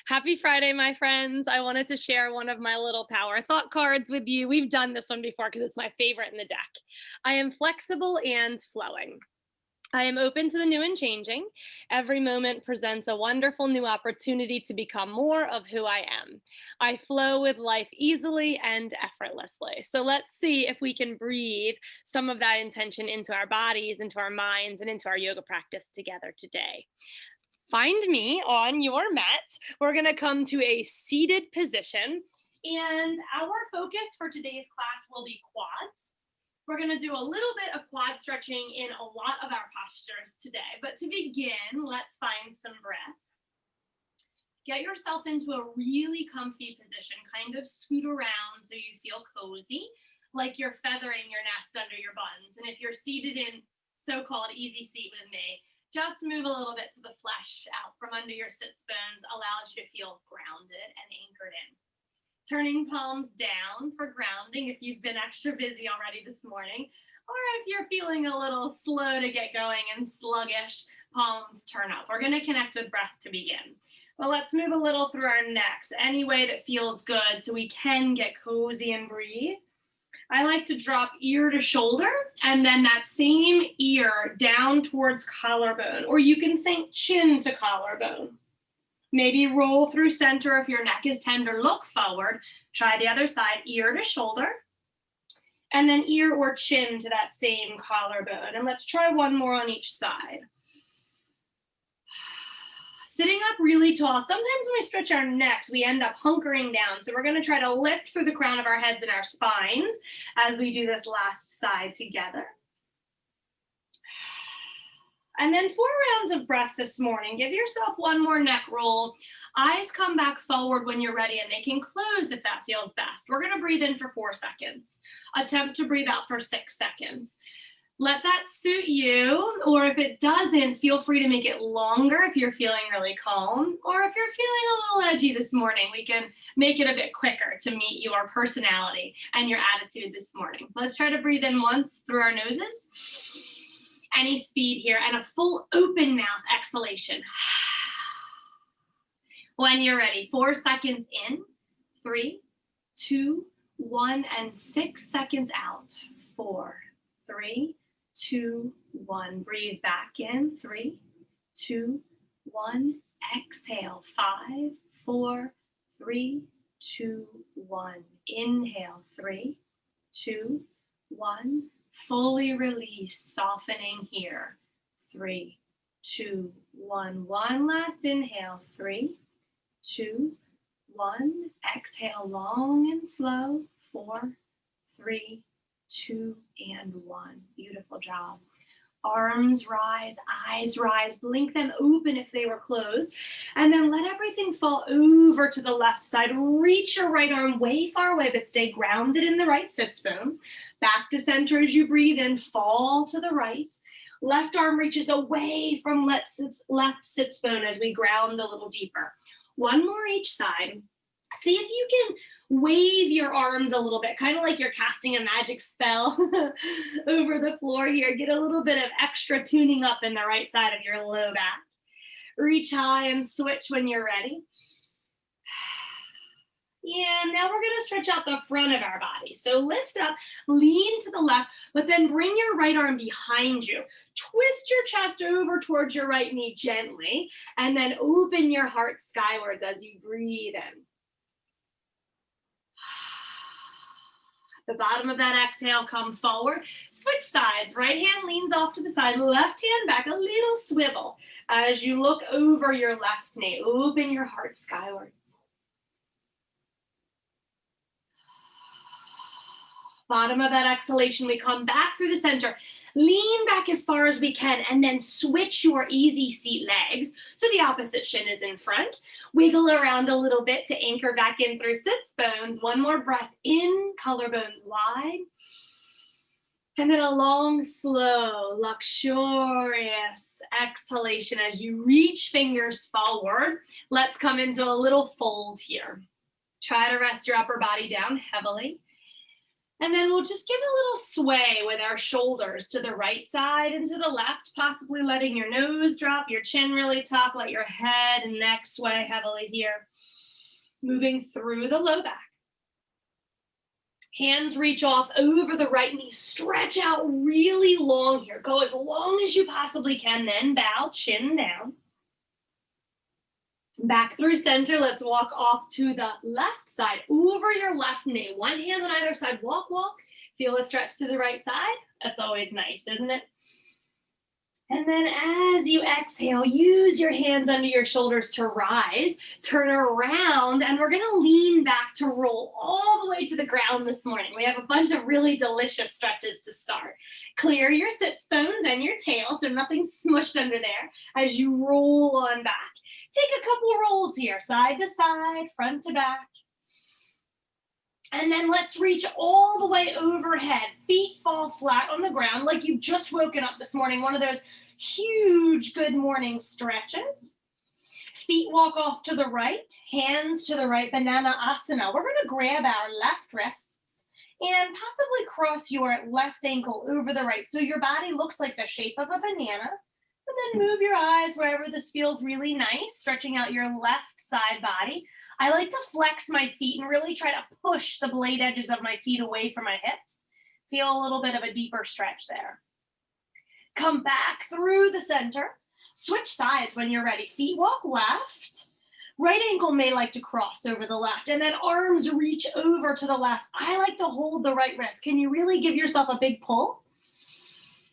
Happy Friday, my friends. I wanted to share one of my little power thought cards with you. We've done this one before because it's my favorite in the deck. I am flexible and flowing. I am open to the new and changing. Every moment presents a wonderful new opportunity to become more of who I am. I flow with life easily and effortlessly. So let's see if we can breathe some of that intention into our bodies, into our minds, and into our yoga practice together today. Find me on your mat. We're going to come to a seated position, and our focus for today's class will be quads. We're going to do a little bit of quad stretching in a lot of our postures today, but to begin, let's find some breath. Get yourself into a really comfy position, kind of scoot around so you feel cozy, like you're feathering your nest under your buns. And if you're seated in so-called easy seat with me, just move a little bit so the flesh out from under your sits bones allows you to feel grounded and anchored in. Turning palms down for grounding if you've been extra busy already this morning, or if you're feeling a little slow to get going and sluggish, palms turn up. We're going to connect with breath to begin. Well, let's move a little through our necks any way that feels good so we can get cozy and breathe. I like to drop ear to shoulder and then that same ear down towards collarbone, or you can think chin to collarbone. Maybe roll through center if your neck is tender, look forward. Try the other side, ear to shoulder, and then ear or chin to that same collarbone. And let's try one more on each side. Sitting up really tall, sometimes when we stretch our necks, we end up hunkering down. So we're going to try to lift through the crown of our heads and our spines as we do this last side together. And then 4 rounds of breath this morning. Give yourself one more neck roll. Eyes come back forward when you're ready, and they can close if that feels best. We're going to breathe in for 4 seconds. Attempt to breathe out for 6 seconds. Let that suit you, or if it doesn't, feel free to make it longer if you're feeling really calm, or if you're feeling a little edgy this morning, we can make it a bit quicker to meet your personality and your attitude this morning. Let's try to breathe in once through our noses. Any speed here, and a full open mouth exhalation. When you're ready, 4 seconds in, 3, 2, 1, and 6 seconds out. 4, 3, 2, 1. Breathe back in. 3, 2, 1. Exhale. 5, 4, 3, 2, 1. Inhale. 3, 2, 1. Fully release, softening here. 3, 2, 1. One last inhale. 3, 2, 1. Exhale long and slow. 4, 3, 2, and 1. Beautiful job. Arms rise, eyes rise, blink them open if they were closed, and then let everything fall over to the left side. Reach your right arm way far away, but stay grounded in the right sits bone. Back to center as you breathe in, fall to the right. Left arm reaches away from left sits bone as we ground a little deeper. One more each side. See if you can wave your arms a little bit, kind of like you're casting a magic spell over the floor here. Get a little bit of extra tuning up in the right side of your low back. Reach high and switch when you're ready. And now we're going to stretch out the front of our body. So lift up, lean to the left, but then bring your right arm behind you. Twist your chest over towards your right knee gently, and then open your heart skywards as you breathe in. The bottom of that exhale, come forward. Switch sides. Right hand leans off to the side, left hand back, a little swivel. As you look over your left knee, open your heart skywards. Bottom of that exhalation, we come back through the center. Lean back as far as we can, and then switch your easy seat legs so the opposite shin is in front. Wiggle around a little bit to anchor back in through sits bones. One more breath in, collarbones wide. And then a long, slow, luxurious exhalation as you reach fingers forward. Let's come into a little fold here. Try to rest your upper body down heavily. And then we'll just give a little sway with our shoulders to the right side and to the left, possibly letting your nose drop, your chin really tuck, let your head and neck sway heavily here. Moving through the low back. Hands reach off over the right knee. Stretch out really long here. Go as long as you possibly can, then bow, chin down. Back through center, let's walk off to the left side, over your left knee. One hand on either side, walk, walk. Feel a stretch to the right side. That's always nice, isn't it? And then as you exhale, use your hands under your shoulders to rise, turn around, and we're gonna lean back to roll all the way to the ground this morning. We have a bunch of really delicious stretches to start. Clear your sits bones and your tail so nothing's smushed under there as you roll on back. Take a couple rolls here, side to side, front to back. And then let's reach all the way overhead. Feet fall flat on the ground like you've just woken up this morning. One of those huge good morning stretches. Feet walk off to the right, hands to the right, banana asana. We're gonna grab our left wrists and possibly cross your left ankle over the right so your body looks like the shape of a banana. And then move your eyes wherever this feels really nice, stretching out your left side body. I like to flex my feet and really try to push the blade edges of my feet away from my hips. Feel a little bit of a deeper stretch there. Come back through the center. Switch sides when you're ready. Feet walk left. Right ankle may like to cross over the left, and then arms reach over to the left. I like to hold the right wrist. Can you really give yourself a big pull?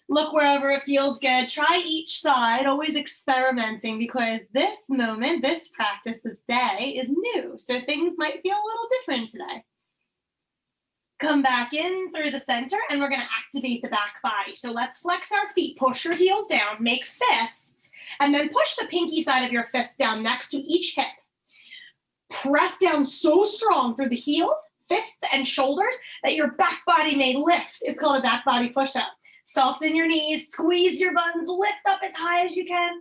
Look wherever it feels good. Try each side, always experimenting, because this moment, this practice, this day is new. So things might feel a little different today. Come back in through the center, and we're gonna activate the back body. So let's flex our feet, push your heels down, make fists, and then push the pinky side of your fist down next to each hip. Press down so strong through the heels, fists, and shoulders that your back body may lift. It's called a back body push-up. Soften your knees, squeeze your buns, lift up as high as you can,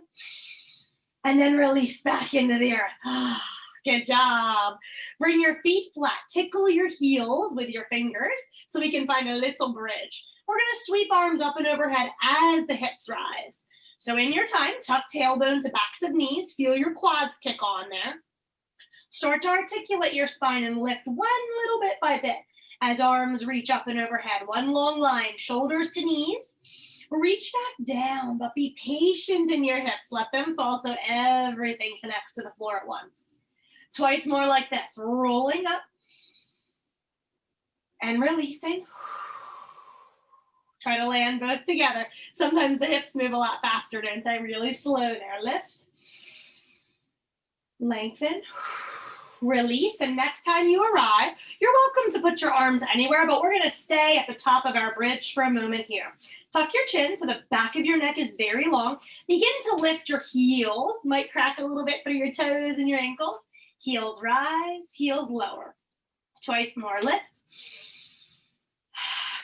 and then release back into the earth. Good job. Bring your feet flat. Tickle your heels with your fingers so we can find a little bridge. We're gonna sweep arms up and overhead as the hips rise. So in your time, tuck tailbone to backs of knees. Feel your quads kick on there. Start to articulate your spine and lift one little bit by bit. As arms reach up and overhead, one long line, shoulders to knees. Reach back down, but be patient in your hips. Let them fall so everything connects to the floor at once. Twice more like this, rolling up and releasing. Try to land both together. Sometimes the hips move a lot faster, don't they? Really slow there. Lift, lengthen. Release, and next time you arrive, you're welcome to put your arms anywhere, but we're gonna stay at the top of our bridge for a moment here. Tuck your chin so the back of your neck is very long. Begin to lift your heels. Might crack a little bit through your toes and your ankles. Heels rise, heels lower. Twice more, lift.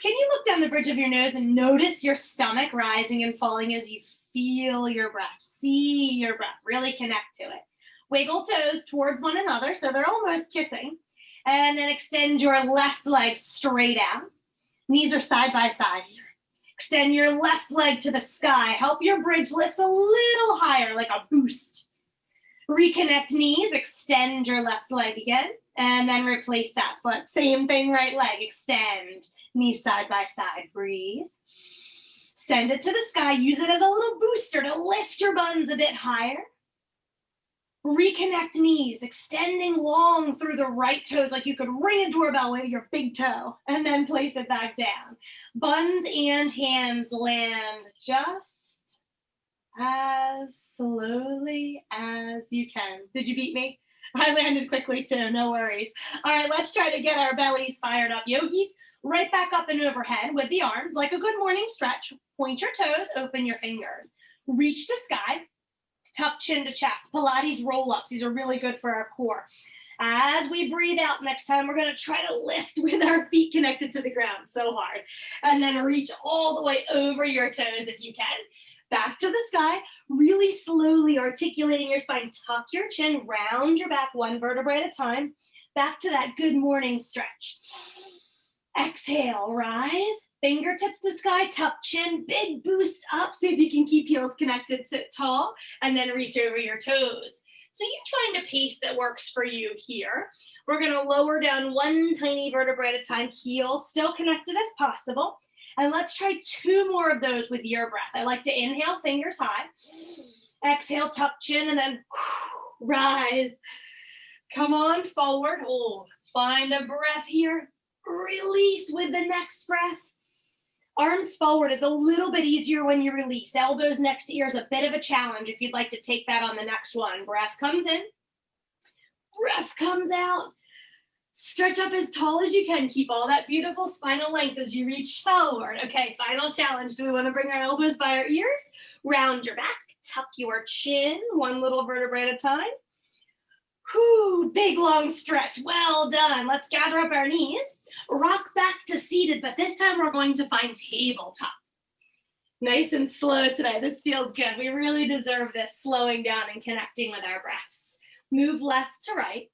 Can you look down the bridge of your nose and notice your stomach rising and falling as you feel your breath? See your breath, really connect to it. Wiggle toes towards one another so they're almost kissing. And then extend your left leg straight out. Knees are side by side here. Extend your left leg to the sky. Help your bridge lift a little higher, like a boost. Reconnect knees, extend your left leg again, and then replace that foot. Same thing, right leg, extend. Knees side by side, breathe. Send it to the sky, use it as a little booster to lift your buns a bit higher. Reconnect knees, extending long through the right toes like you could ring a doorbell with your big toe, and then place it back down. Buns and hands land just as slowly as you can. Did you beat me? I landed quickly too, no worries. All right, let's try to get our bellies fired up. Yogis, right back up and overhead with the arms, like a good morning stretch. Point your toes, open your fingers. Reach to sky. Tuck chin to chest. Pilates roll-ups. These are really good for our core. As we breathe out next time, we're going to try to lift with our feet connected to the ground so hard. And then reach all the way over your toes if you can. Back to the sky. Really slowly articulating your spine. Tuck your chin, round your back one vertebrae at a time. Back to that good morning stretch. Exhale, rise, fingertips to sky, tuck chin, big boost up. See if you can keep heels connected, sit tall, and then reach over your toes. So you find a pace that works for you here. We're gonna lower down one tiny vertebrae at a time, heels still connected if possible. And let's try 2 more of those with your breath. I like to inhale, fingers high. Exhale, tuck chin, and then rise. Come on forward. Oh, find a breath here. Release with the next breath. Arms forward is a little bit easier when you release. Elbows next to ears, a bit of a challenge if you'd like to take that on the next one. Breath comes in. Breath comes out. Stretch up as tall as you can. Keep all that beautiful spinal length as you reach forward. Okay, final challenge. Do we want to bring our elbows by our ears? Round your back. Tuck your chin, one little vertebrae at a time. Whew, big long stretch. Well done. Let's gather up our knees. Rock back to seated, but this time we're going to find tabletop. Nice and slow today. This feels good. We really deserve this, slowing down and connecting with our breaths. Move left to right.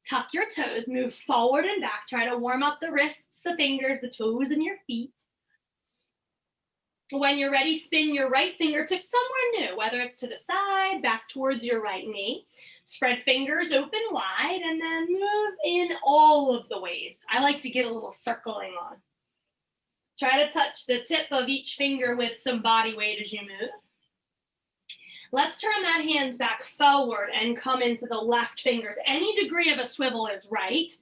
Tuck your toes, move forward and back. Try to warm up the wrists, the fingers, the toes, and your feet. When you're ready, spin your right fingertips somewhere new, whether it's to the side, back towards your right knee. Spread fingers open wide, and then move in all of the ways. I like to get a little circling on. Try to touch the tip of each finger with some body weight as you move. Let's turn that hands back forward and come into the left fingers. Any degree of a swivel is right,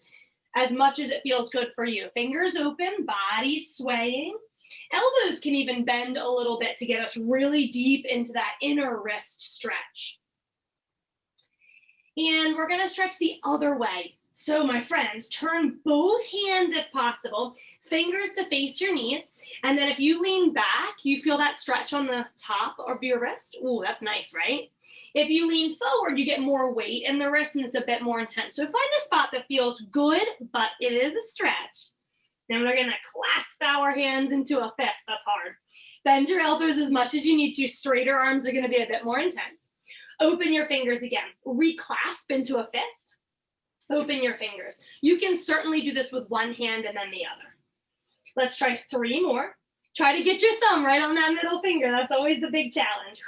as much as it feels good for you. Fingers open, body swaying. Elbows can even bend a little bit to get us really deep into that inner wrist stretch. And we're gonna stretch the other way. So my friends, turn both hands if possible, fingers to face your knees. And then if you lean back, you feel that stretch on the top of your wrist. Ooh, that's nice, right? If you lean forward, you get more weight in the wrist and it's a bit more intense. So find a spot that feels good, but it is a stretch. Then we're gonna clasp our hands into a fist. That's hard. Bend your elbows as much as you need to. Straighter arms are gonna be a bit more intense. Open your fingers again. Reclasp into a fist. Open your fingers. You can certainly do this with one hand and then the other. Let's try 3 more. Try to get your thumb right on that middle finger. That's always the big challenge.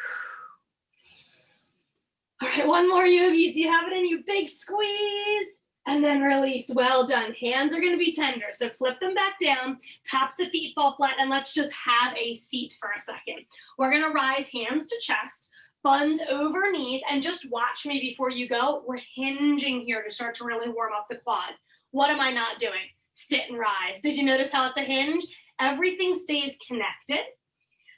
All right, one more, yogis. You have it in you. Big squeeze. And then release. Well done. Hands are going to be tender. So flip them back down. Tops of feet fall flat. And let's just have a seat for a second. We're going to rise hands to chest. Buns over knees, and just watch me before you go. We're hinging here to start to really warm up the quads. What am I not doing? Sit and rise. Did you notice how it's a hinge? Everything stays connected.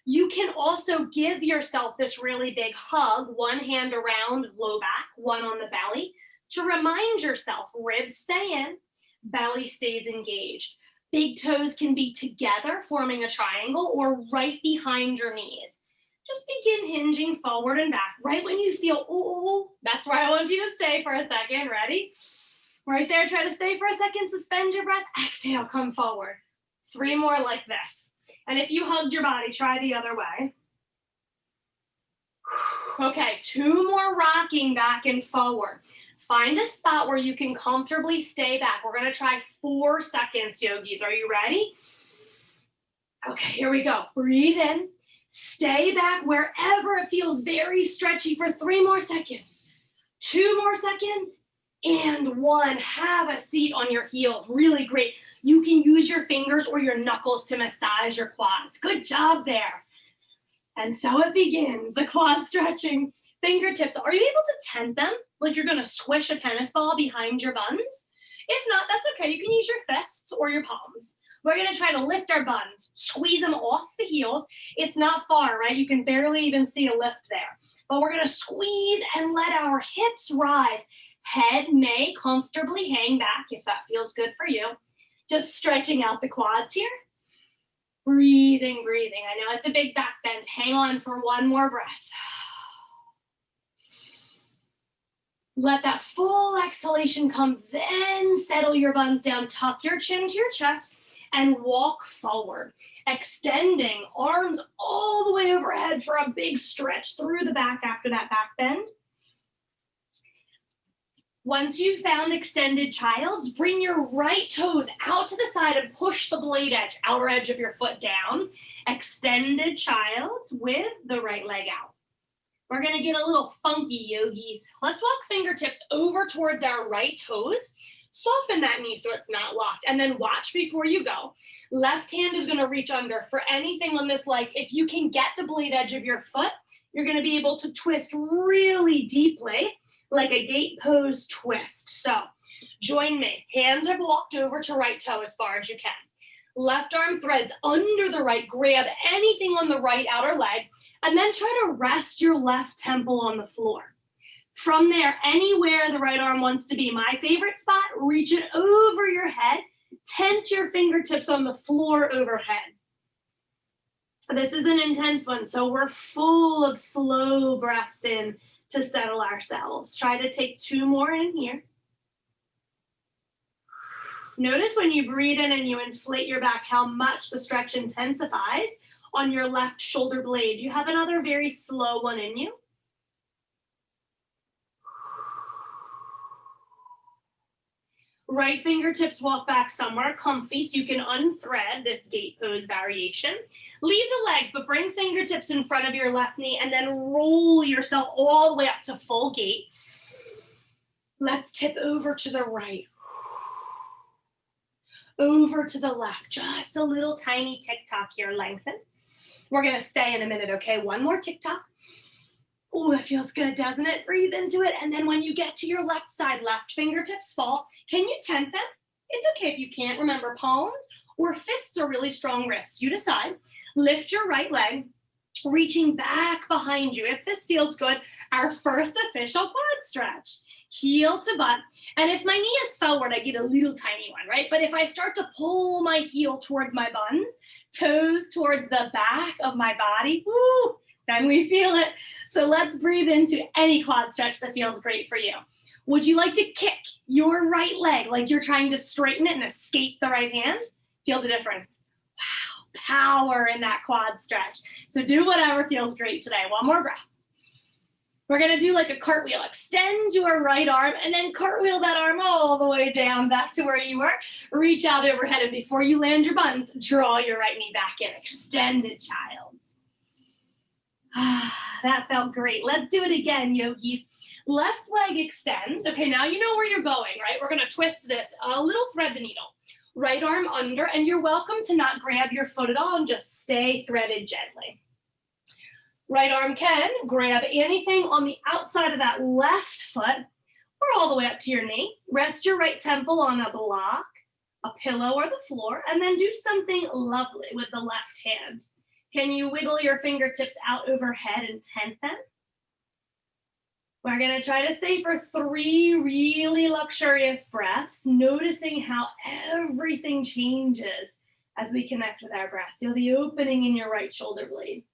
You can also give yourself this really big hug, one hand around low back, one on the belly, to remind yourself ribs stay in, belly stays engaged. Big toes can be together, forming a triangle, or right behind your knees. Just begin hinging forward and back. Right when you feel, ooh, that's where I want you to stay for a second. Ready? Right there, try to stay for a second. Suspend your breath. Exhale, come forward. 3 more like this. And if you hugged your body, try the other way. Okay, 2 more rocking back and forward. Find a spot where you can comfortably stay back. We're gonna try 4 seconds, yogis. Are you ready? Okay, here we go. Breathe in. Stay back wherever it feels very stretchy for 3 more seconds. 2 more seconds, and 1. Have a seat on your heels. Really great. You can use your fingers or your knuckles to massage your quads. Good job there. And so it begins, the quad stretching. Fingertips, are you able to tent them? Like you're gonna squish a tennis ball behind your buns? If not, that's okay. You can use your fists or your palms. We're gonna try to lift our buns, squeeze them off the heels. It's not far, right? You can barely even see a lift there. But we're gonna squeeze and let our hips rise. Head may comfortably hang back if that feels good for you. Just stretching out the quads here. Breathing, breathing. I know it's a big back bend. Hang on for 1 more breath. Let that full exhalation come, then settle your buns down. Tuck your chin to your chest and walk forward, extending arms all the way overhead for a big stretch through the back after that back bend. Once you've found extended child's, bring your right toes out to the side and push the blade edge, outer edge of your foot down. Extended child's with the right leg out. We're gonna get a little funky, yogis. Let's walk fingertips over towards our right toes. Soften that knee so it's not locked, and then watch before you go. Left hand is gonna reach under for anything on this leg. If you can get the blade edge of your foot, you're gonna be able to twist really deeply, like a gate pose twist. So join me. Hands have walked over to right toe as far as you can. Left arm threads under the right, grab anything on the right outer leg, and then try to rest your left temple on the floor. From there, anywhere the right arm wants to be, my favorite spot, reach it over your head, tent your fingertips on the floor overhead. This is an intense one, so we're full of slow breaths in to settle ourselves. Try to take 2 more in here. Notice when you breathe in and you inflate your back, how much the stretch intensifies on your left shoulder blade. You have another very slow one in you. Right fingertips walk back somewhere comfy so you can unthread this gate pose variation. Leave the legs, but bring fingertips in front of your left knee and then roll yourself all the way up to full gate. Let's tip over to the right. Over to the left, just a little tiny tick-tock here, lengthen. We're gonna stay in a minute, okay? 1 more tick-tock. Oh, it feels good, doesn't it? Breathe into it. And then when you get to your left side, left fingertips fall. Can you tent them? It's okay if you can't. Remember, palms or fists are really strong wrists. You decide. Lift your right leg, reaching back behind you. If this feels good, our first official quad stretch. Heel to butt. And if my knee is forward, I get a little tiny one, right? But if I start to pull my heel towards my buns, toes towards the back of my body, woo, then we feel it. So let's breathe into any quad stretch that feels great for you. Would you like to kick your right leg like you're trying to straighten it and escape the right hand? Feel the difference. Wow, power in that quad stretch. So do whatever feels great today. 1 more breath. We're gonna do like a cartwheel. Extend your right arm and then cartwheel that arm all the way down back to where you were. Reach out overhead, and before you land your buns, draw your right knee back in. Extended child's. That felt great. Let's do it again, yogis. Left leg extends. Okay, now you know where you're going, right? We're gonna twist this a little, thread the needle. Right arm under, and you're welcome to not grab your foot at all and just stay threaded gently. Right arm can grab anything on the outside of that left foot or all the way up to your knee. Rest your right temple on a block, a pillow, or the floor, and then do something lovely with the left hand. Can you wiggle your fingertips out overhead and tent them? We're gonna try to stay for 3 really luxurious breaths, noticing how everything changes as we connect with our breath. Feel the opening in your right shoulder blade.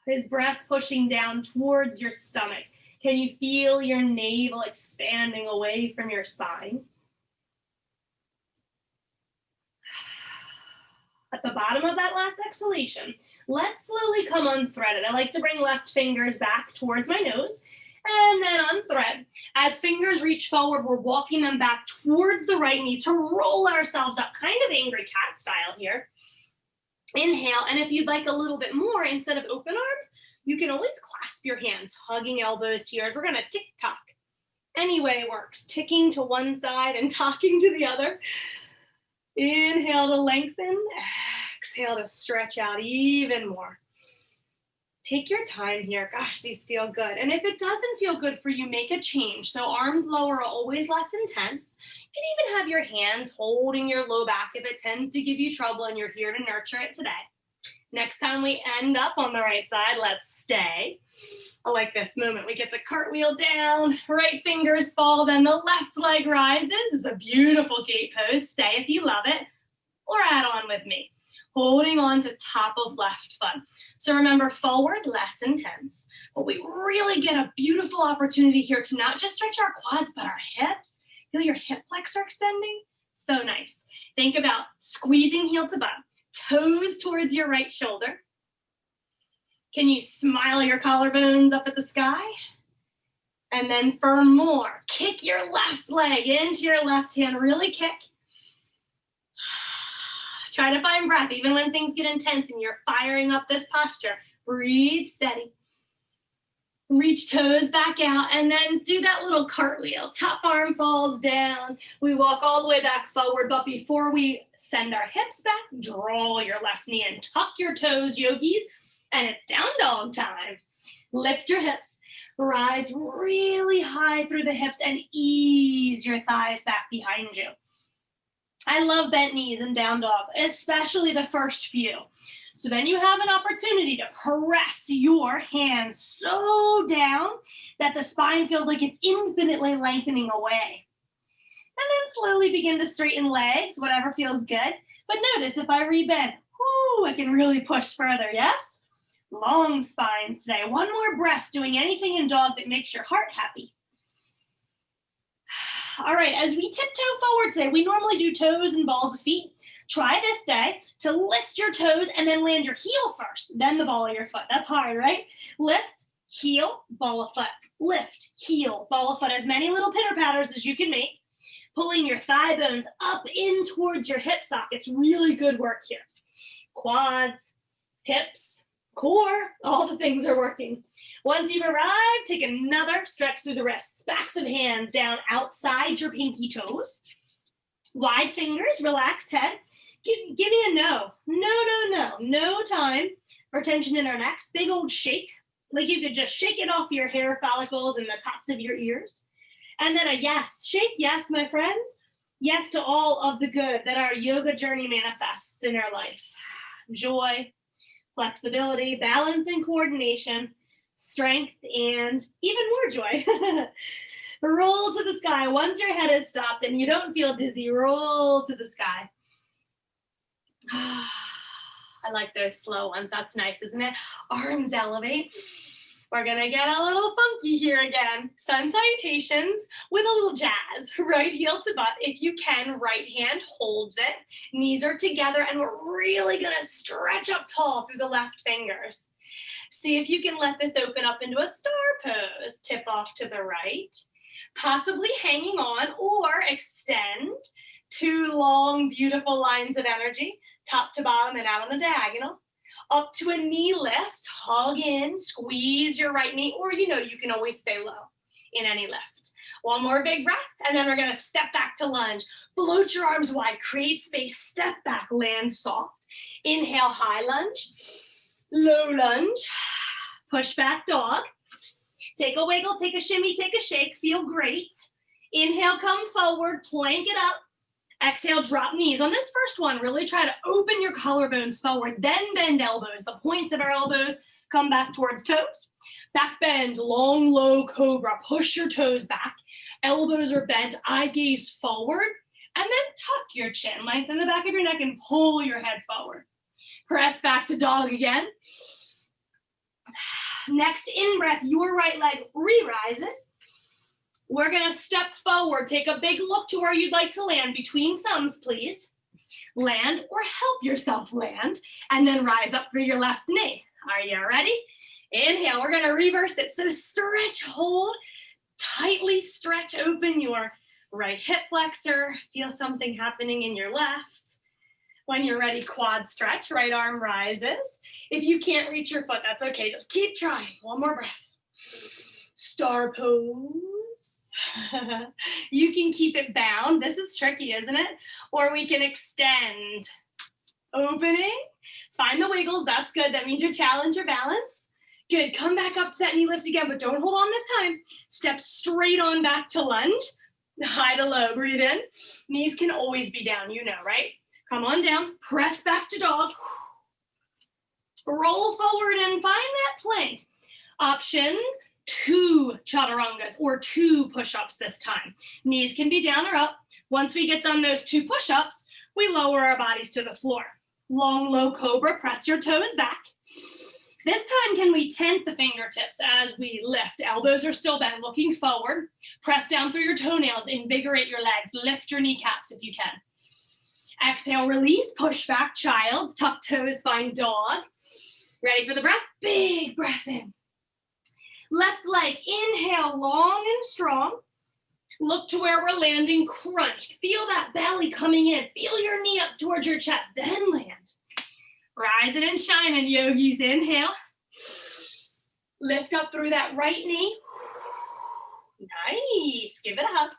Is breath pushing down towards your stomach? Can you feel your navel expanding away from your spine? At the bottom of that last exhalation, let's slowly come unthreaded. I like to bring left fingers back towards my nose and then unthread. As fingers reach forward, we're walking them back towards the right knee to roll ourselves up, kind of angry cat style here. Inhale, and if you'd like a little bit more, instead of open arms, you can always clasp your hands, hugging elbows to yours. We're gonna tick-tock. Any way works, ticking to one side and tocking to the other. Inhale to lengthen, exhale to stretch out even more. Take your time here. Gosh, these feel good. And if it doesn't feel good for you, make a change. So arms lower are always less intense. You can even have your hands holding your low back if it tends to give you trouble and you're here to nurture it today. Next time we end up on the right side, let's stay. I like this moment. We get to cartwheel down, right fingers fall, then the left leg rises. It's a beautiful gate pose. Stay if you love it, or add on with me. Holding on to top of left foot. So remember, forward, less intense. But we really get a beautiful opportunity here to not just stretch our quads, but our hips. Feel your hip flexor extending? So nice. Think about squeezing heel to butt, toes towards your right shoulder. Can you smile your collarbones up at the sky? And then for more, kick your left leg into your left hand, really kick. Try to find breath, even when things get intense and you're firing up this posture. Breathe steady. Reach toes back out, and then do that little cartwheel. Top arm falls down. We walk all the way back forward, but before we send our hips back, draw your left knee and tuck your toes, yogis, and it's down dog time. Lift your hips, rise really high through the hips, and ease your thighs back behind you. I love bent knees and down dog, especially the first few. So then you have an opportunity to press your hands so down that the spine feels like it's infinitely lengthening away. And then slowly begin to straighten legs, whatever feels good. But notice if I rebend, I can really push further, yes? Long spines today. One more breath doing anything in dog that makes your heart happy. All right, as we tiptoe forward today, we normally do toes and balls of feet. Try this day to lift your toes and then land your heel first, then the ball of your foot. That's hard, right? Lift, heel, ball of foot. Lift, heel, ball of foot. As many little pitter patters as you can make. Pulling your thigh bones up in towards your hip sockets. Really good work here. Quads, hips, core, all the things are working. Once you've arrived, take another stretch through the wrists. Backs of hands down outside your pinky toes. Wide fingers, relaxed head. Give me a no. No time for tension in our necks. Big old shake. Like you could just shake it off your hair follicles and the tops of your ears. And then a yes. Shake yes, my friends. Yes to all of the good that our yoga journey manifests in our life. Joy, flexibility, balance and coordination, strength, and even more joy. Roll to the sky. Once your head is stopped and you don't feel dizzy, roll to the sky. I like those slow ones. That's nice, isn't it? Arms elevate. We're gonna get a little funky here again. Sun salutations with a little jazz. Right heel to butt. If you can, right hand holds it. Knees are together, and we're really gonna stretch up tall through the left fingers. See if you can let this open up into a star pose. Tip off to the right. Possibly hanging on or extend. Two long, beautiful lines of energy, top to bottom and out on the diagonal. Up to a knee lift, hug in, squeeze your right knee, or you can always stay low in any lift. One more big breath, and then we're gonna step back to lunge. Float your arms wide, create space, step back, land soft. Inhale, high lunge, low lunge, push back dog. Take a wiggle, take a shimmy, take a shake, feel great. Inhale, come forward, plank it up. Exhale, drop knees. On this first one, really try to open your collarbones forward, then bend elbows. The points of our elbows come back towards toes. Back bend, long, low cobra. Push your toes back. Elbows are bent, eye gaze forward. And then tuck your chin, lengthen the back of your neck and pull your head forward. Press back to dog again. Next in-breath, your right leg re-rises. We're gonna step forward, take a big look to where you'd like to land, between thumbs, please. Land or help yourself land, and then rise up for your left knee. Are you ready? Inhale, we're gonna reverse it. So stretch, hold, tightly stretch open your right hip flexor. Feel something happening in your left. When you're ready, quad stretch, right arm rises. If you can't reach your foot, that's okay. Just keep trying. One more breath. Star pose. You can keep it bound. This is tricky, isn't it? Or we can extend. Opening. Find the wiggles. That's good. That means you challenge your balance. Good. Come back up to that knee lift again, but don't hold on this time. Step straight on back to lunge. High to low. Breathe in. Knees can always be down, right? Come on down. Press back to dog. Roll forward and find that plank. Option 2 chaturangas or 2 push-ups this time. Knees can be down or up. Once we get done those 2 push-ups, we lower our bodies to the floor. Long, low cobra, press your toes back. This time, can we tent the fingertips as we lift? Elbows are still bent, looking forward. Press down through your toenails, invigorate your legs, lift your kneecaps if you can. Exhale, release, push back, child, tuck toes, find dog. Ready for the breath? Big breath in. Left leg, inhale, long and strong. Look to where we're landing, crunched. Feel that belly coming in. Feel your knee up towards your chest, then land. Rising and shining, yogis. Inhale. Lift up through that right knee. Nice. Give it a hug.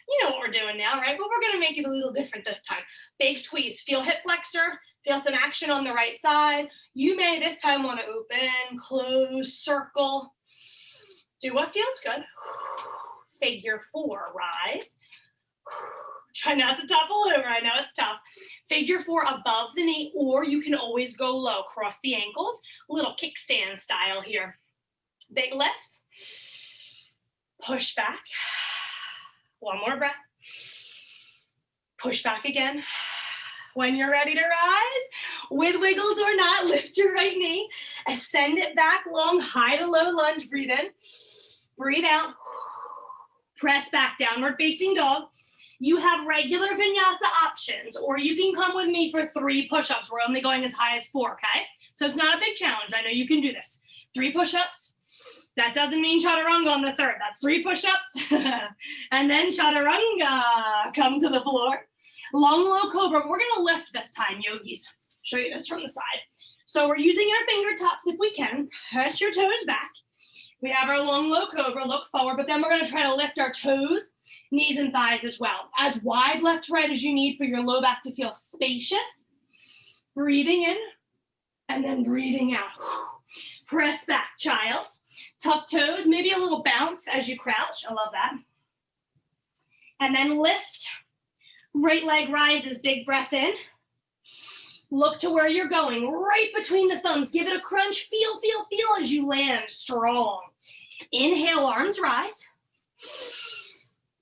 You know what we're doing now, right? But we're going to make it a little different this time. Big squeeze. Feel hip flexor. Feel some action on the right side. You may this time want to open, close, circle. Do what feels good. Figure 4. Rise. Try not to topple over. I know it's tough. Figure 4 above the knee, or you can always go low. Cross the ankles. A little kickstand style here. Big lift. Push back. One more breath. Push back again. When you're ready to rise, with wiggles or not, lift your right knee. Ascend it back long, high to low lunge. Breathe in. Breathe out. Press back, downward facing dog. You have regular vinyasa options, or you can come with me for 3 push-ups. We're only going as high as 4, okay? So it's not a big challenge. I know you can do this. 3 push-ups. That doesn't mean chaturanga on the 3rd. That's 3 push-ups. And then chaturanga. Come to the floor. Long, low cobra. We're going to lift this time, yogis. Show you this from the side. So we're using our fingertips if we can. Press your toes back. We have our long, low cobra. Look forward. But then we're going to try to lift our toes, knees, and thighs as well. As wide left to right as you need for your low back to feel spacious. Breathing in and then breathing out. Press back, child. Tuck toes, maybe a little bounce as you crouch. I love that. And then lift. Right leg rises, big breath in. Look to where you're going, right between the thumbs. Give it a crunch. Feel, feel, feel as you land strong. Inhale, arms rise.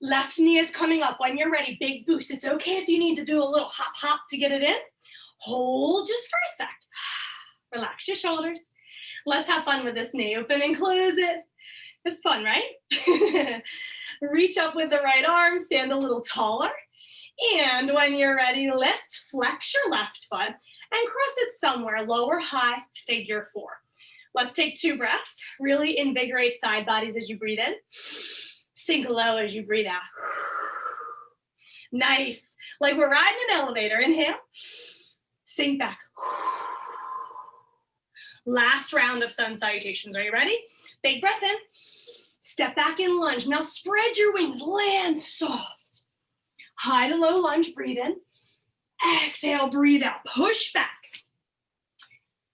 Left knee is coming up. When you're ready, big boost. It's okay if you need to do a little hop, hop to get it in. Hold just for a sec. Relax your shoulders. Let's have fun with this knee. Open and close it. It's fun, right? Reach up with the right arm. Stand a little taller. And when you're ready, lift, flex your left foot, and cross it somewhere, low or high, figure 4. Let's take 2 breaths. Really invigorate side bodies as you breathe in. Sink low as you breathe out. Nice. Like we're riding an elevator. Inhale. Sink back. Last round of sun salutations. Are you ready? Big breath in. Step back in lunge. Now spread your wings. Land soft. High to low lunge, breathe in. Exhale, breathe out. Push back.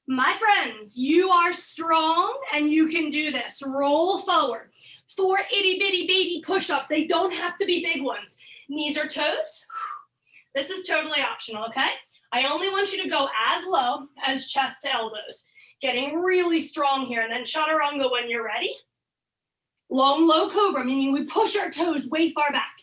My friends, you are strong and you can do this. Roll forward. 4 itty bitty baby push-ups. They don't have to be big ones. Knees or toes. This is totally optional, okay? I only want you to go as low as chest to elbows. Getting really strong here. And then chaturanga when you're ready. Long, low cobra, meaning we push our toes way far back.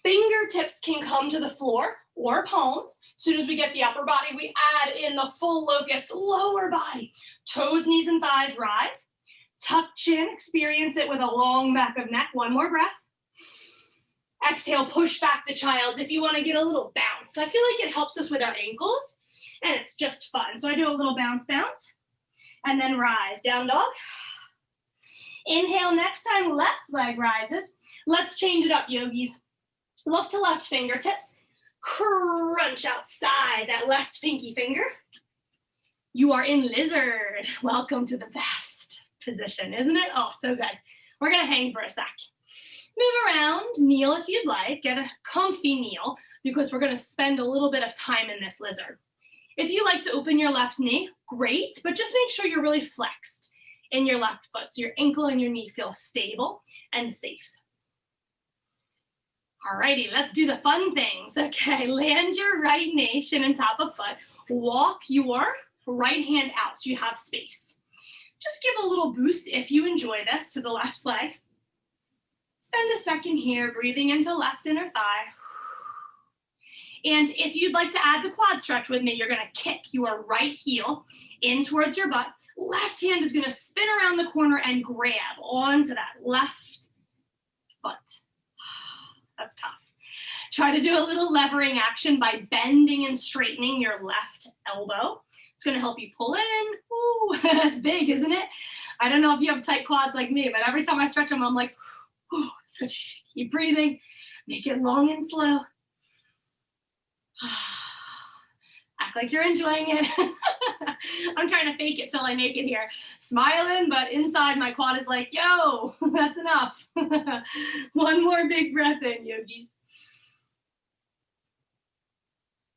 Fingertips can come to the floor or palms. As soon as we get the upper body, we add in the full locust, lower body. Toes, knees, and thighs rise. Tuck chin, experience it with a long back of neck. One more breath. Exhale, push back to child if you want to get a little bounce. So I feel like it helps us with our ankles, and it's just fun. So I do a little bounce, bounce, and then rise. Down dog. Inhale, next time left leg rises. Let's change it up, yogis. Look to left fingertips. Crunch outside that left pinky finger. You are in lizard. Welcome to the best position, isn't it? Oh, so good. We're going to hang for a sec. Move around, kneel if you'd like. Get a comfy kneel because we're going to spend a little bit of time in this lizard. If you like to open your left knee, great, but just make sure you're really flexed in your left foot so your ankle and your knee feel stable and safe. Alrighty, let's do the fun things. Okay, land your right knee, shin and top of foot. Walk your right hand out so you have space. Just give a little boost if you enjoy this to the left leg. Spend a second here, breathing into left inner thigh. And if you'd like to add the quad stretch with me, you're gonna kick your right heel in towards your butt. Left hand is gonna spin around the corner and grab onto that left foot. That's tough. Try to do a little levering action by bending and straightening your left elbow. It's gonna help you pull in. Ooh, that's big, isn't it? I don't know if you have tight quads like me, but every time I stretch them, I'm like, ooh, so keep breathing, make it long and slow. Act like you're enjoying it. I'm trying to fake it till I make it here. Smiling, but inside my quad is like, yo, that's enough. One more big breath in, yogis.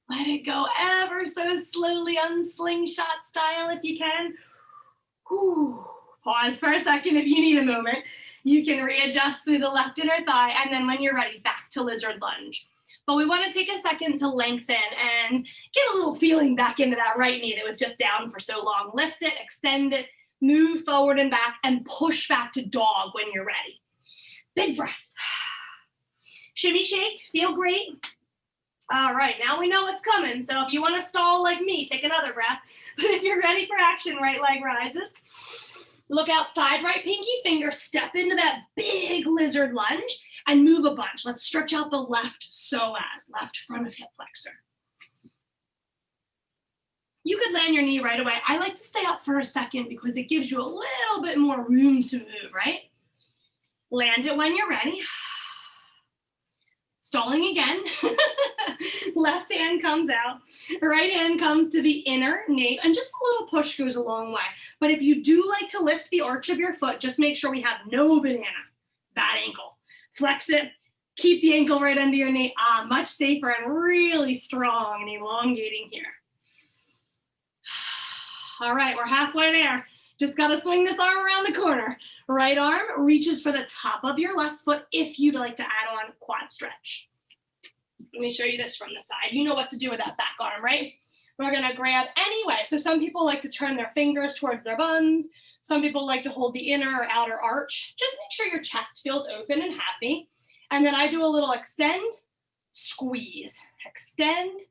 Let it go ever so slowly, unslingshot style if you can. Whew. Pause for a second if you need a moment. You can readjust through the left inner thigh, and then when you're ready, back to lizard lunge. But we want to take a second to lengthen and get a little feeling back into that right knee that was just down for so long. Lift it, extend it, move forward and back, and push back to dog when you're ready. Big breath. Shimmy shake, feel great. All right, now we know what's coming. So if you want to stall like me, take another breath. But if you're ready for action, right leg rises. Look outside, right pinky finger, step into that big lizard lunge and move a bunch. Let's stretch out the left psoas, left front of hip flexor. You could land your knee right away. I like to stay up for a second because it gives you a little bit more room to move, right? Land it when you're ready. Stalling again. Left hand comes out. Right hand comes to the inner nape, and just a little push goes a long way. But if you do like to lift the arch of your foot, just make sure we have no banana. Bad ankle. Flex it. Keep the ankle right under your knee. Much safer and really strong and elongating here. All right, we're halfway there. Just got to swing this arm around the corner. Right arm reaches for the top of your left foot if you'd like to add on quad stretch. Let me show you this from the side. You know what to do with that back arm, right? We're going to grab anyway. So some people like to turn their fingers towards their buns. Some people like to hold the inner or outer arch. Just make sure your chest feels open and happy. And then I do a little extend, squeeze, extend,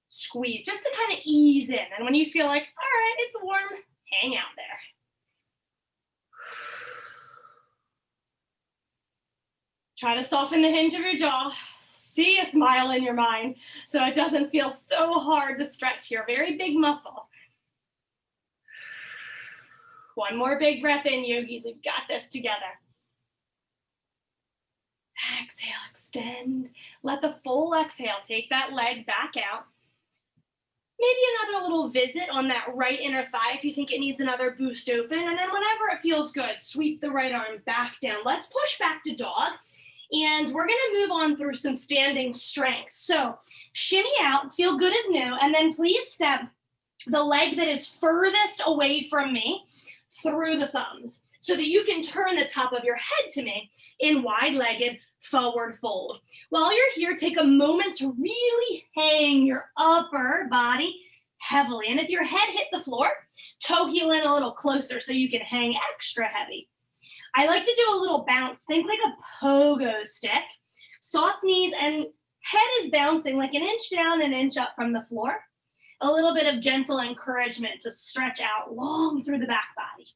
squeeze, just to kind of ease in. And when you feel like, all right, it's warm, hang out there. Try to soften the hinge of your jaw. See a smile in your mind so it doesn't feel so hard to stretch your very big muscle. One more big breath in, yogis. We've got this together. Exhale, extend. Let the full exhale take that leg back out. Maybe another little visit on that right inner thigh if you think it needs another boost open. And then whenever it feels good, sweep the right arm back down. Let's push back to dog. And we're going to move on through some standing strength. So shimmy out, feel good as new, and then please step the leg that is furthest away from me through the thumbs so that you can turn the top of your head to me in wide-legged forward fold. While you're here, take a moment to really hang your upper body heavily. And if your head hit the floor, toe heel in a little closer so you can hang extra heavy. I like to do a little bounce. Think like a pogo stick. Soft knees and head is bouncing like an inch down, an inch up from the floor. A little bit of gentle encouragement to stretch out long through the back body.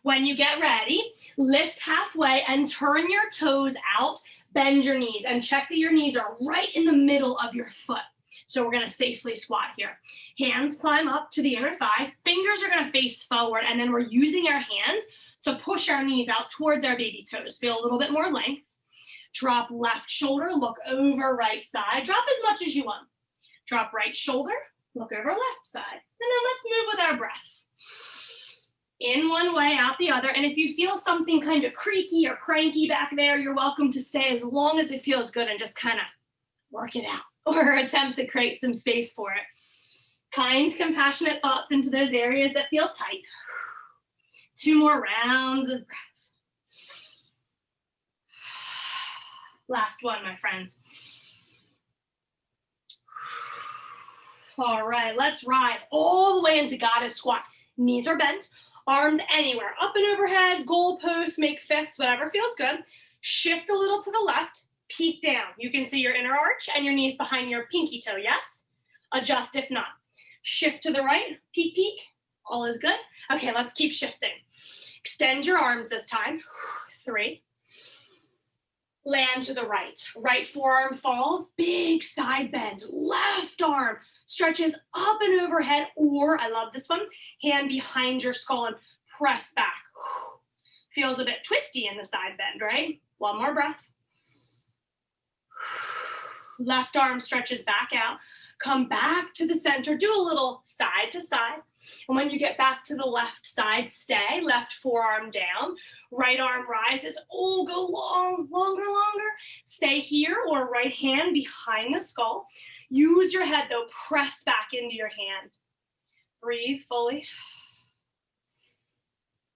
When you get ready, lift halfway and turn your toes out, bend your knees, and check that your knees are right in the middle of your foot. So we're gonna safely squat here. Hands climb up to the inner thighs, fingers are gonna face forward, and then we're using our hands to push our knees out towards our baby toes. Feel a little bit more length. Drop left shoulder, look over right side. Drop as much as you want. Drop right shoulder, look over left side. And then let's move with our breath. In one way, out the other. And if you feel something kind of creaky or cranky back there, you're welcome to stay as long as it feels good and just kind of work it out or attempt to create some space for it. Kind, compassionate thoughts into those areas that feel tight. 2 more rounds of breath. Last one, my friends. All right, let's rise all the way into goddess squat. Knees are bent, arms anywhere, up and overhead, goalposts, make fists, whatever feels good. Shift a little to the left, peek down. You can see your inner arch and your knees behind your pinky toe, yes? Adjust if not. Shift to the right, peek, peek. All is good. Okay, let's keep shifting. Extend your arms this time. 3. Land to the right. Right forearm falls, big side bend. Left arm stretches up and overhead, or, I love this one, hand behind your skull and press back. Feels a bit twisty in the side bend, right? One more breath. Left arm stretches back out. Come back to the center. Do a little side to side. And when you get back to the left side, stay. Left forearm down. Right arm rises. Oh, go long, longer, longer. Stay here, or right hand behind the skull. Use your head, though. Press back into your hand. Breathe fully.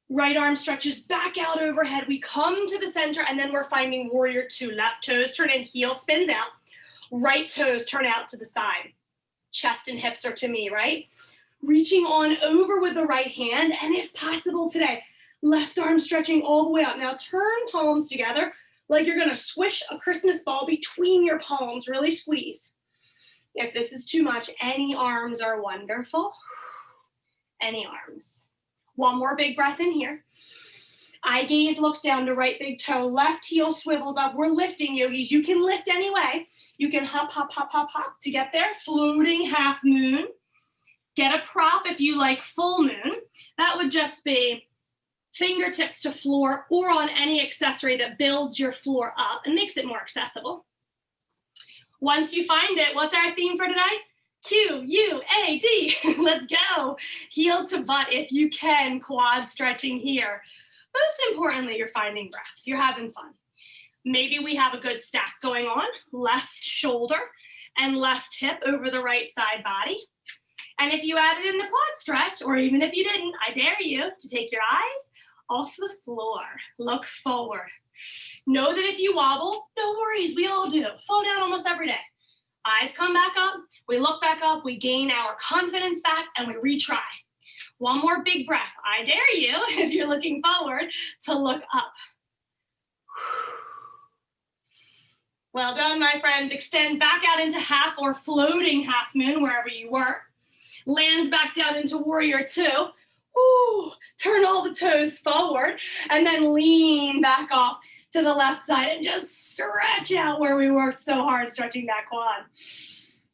Right arm stretches back out overhead. We come to the center, and then we're finding warrior two. Left toes turn in, heel spins out. Right toes turn out to the side. Chest and hips are to me, right? Reaching on over with the right hand, and if possible today, left arm stretching all the way out. Now turn palms together like you're gonna squish a Christmas ball between your palms, really squeeze. If this is too much, any arms are wonderful. Any arms. One more big breath in here. Eye gaze looks down to right big toe, left heel swivels up. We're lifting, yogis. You can lift anyway. You can hop, hop, hop, hop, hop to get there. Floating half moon. Get a prop if you like full moon. That would just be fingertips to floor or on any accessory that builds your floor up and makes it more accessible. Once you find it, what's our theme for today? Q-U-A-D. Let's go. Heel to butt if you can. Quad stretching here. Most importantly, you're finding breath. You're having fun. Maybe we have a good stack going on. Left shoulder and left hip over the right side body. And if you added in the quad stretch, or even if you didn't, I dare you to take your eyes off the floor. Look forward. Know that if you wobble, no worries, we all do. Fall down almost every day. Eyes come back up, we look back up, we gain our confidence back, and we retry. One more big breath. I dare you, if you're looking forward, to look up. Well done, my friends. Extend back out into half or floating half moon, wherever you were. Land back down into warrior two. Ooh, turn all the toes forward, and then lean back off to the left side and just stretch out where we worked so hard stretching that quad.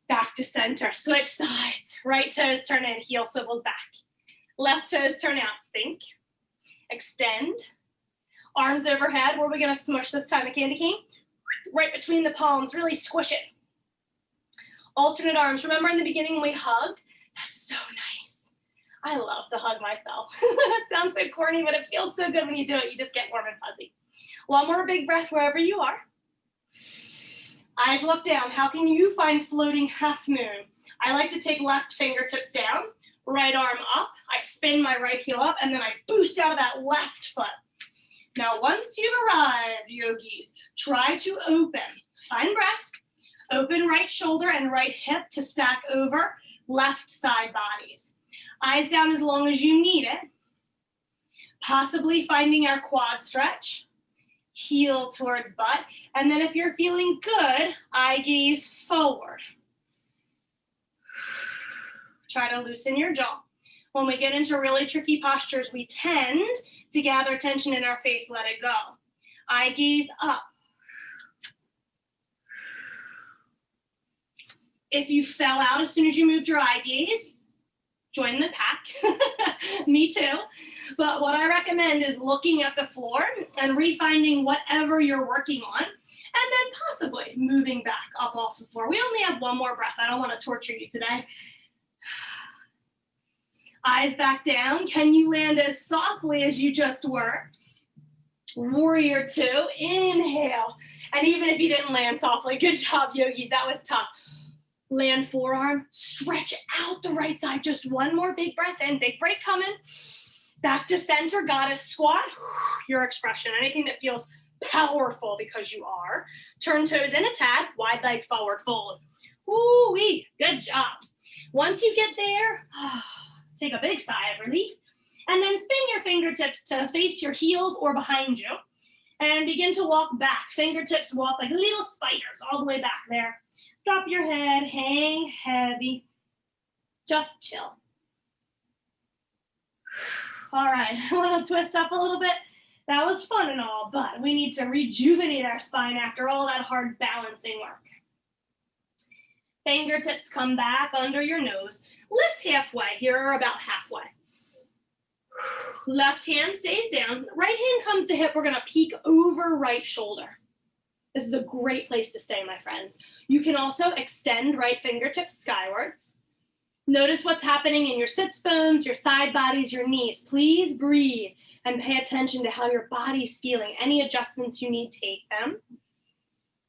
Back to center. Switch sides. Right toes turn in, heel swivels back. Left toes turn out, sink. Extend. Arms overhead. Where are we going to smush this time, a candy cane? Right between the palms. Really squish it. Alternate arms. Remember in the beginning when we hugged? That's so nice. I love to hug myself. That sounds so corny, but it feels so good when you do it. You just get warm and fuzzy. One more big breath wherever you are. Eyes look down. How can you find floating half moon? I like to take left fingertips down. Right arm up, I spin my right heel up, and then I boost out of that left foot. Now, once you've arrived, yogis, try to open. Find breath. Open right shoulder and right hip to stack over left side bodies. Eyes down as long as you need it. Possibly finding our quad stretch. Heel towards butt. And then if you're feeling good, eye gaze forward. Try to loosen your jaw. When we get into really tricky postures, we tend to gather tension in our face. Let it go. Eye gaze up. If you fell out as soon as you moved your eye gaze, join the pack. Me too. But what I recommend is looking at the floor and refinding whatever you're working on, and then possibly moving back up off the floor. We only have one more breath. I don't want to torture you today. Eyes back down. Can you land as softly as you just were? Warrior two. Inhale. And even if you didn't land softly, good job, yogis. That was tough. Land forearm. Stretch out the right side. Just one more big breath in. Big break coming. Back to center. Goddess squat. Your expression. Anything that feels powerful because you are. Turn toes in a tad. Wide leg forward fold. Ooh-wee. Good job. Once you get there, take a big sigh of relief, and then spin your fingertips to face your heels or behind you, and begin to walk back. Fingertips walk like little spiders all the way back there. Drop your head, hang heavy, just chill. All right, I want to twist up a little bit That was fun and all, but we need to rejuvenate our spine after all that hard balancing work. Fingertips come back under your nose. Lift halfway here, or about halfway. Left hand stays down. Right hand comes to hip. We're gonna peek over right shoulder. This is a great place to stay, my friends. You can also extend right fingertips skywards. Notice what's happening in your sits bones, your side bodies, your knees. Please breathe and pay attention to how your body's feeling. Any adjustments you need, take them.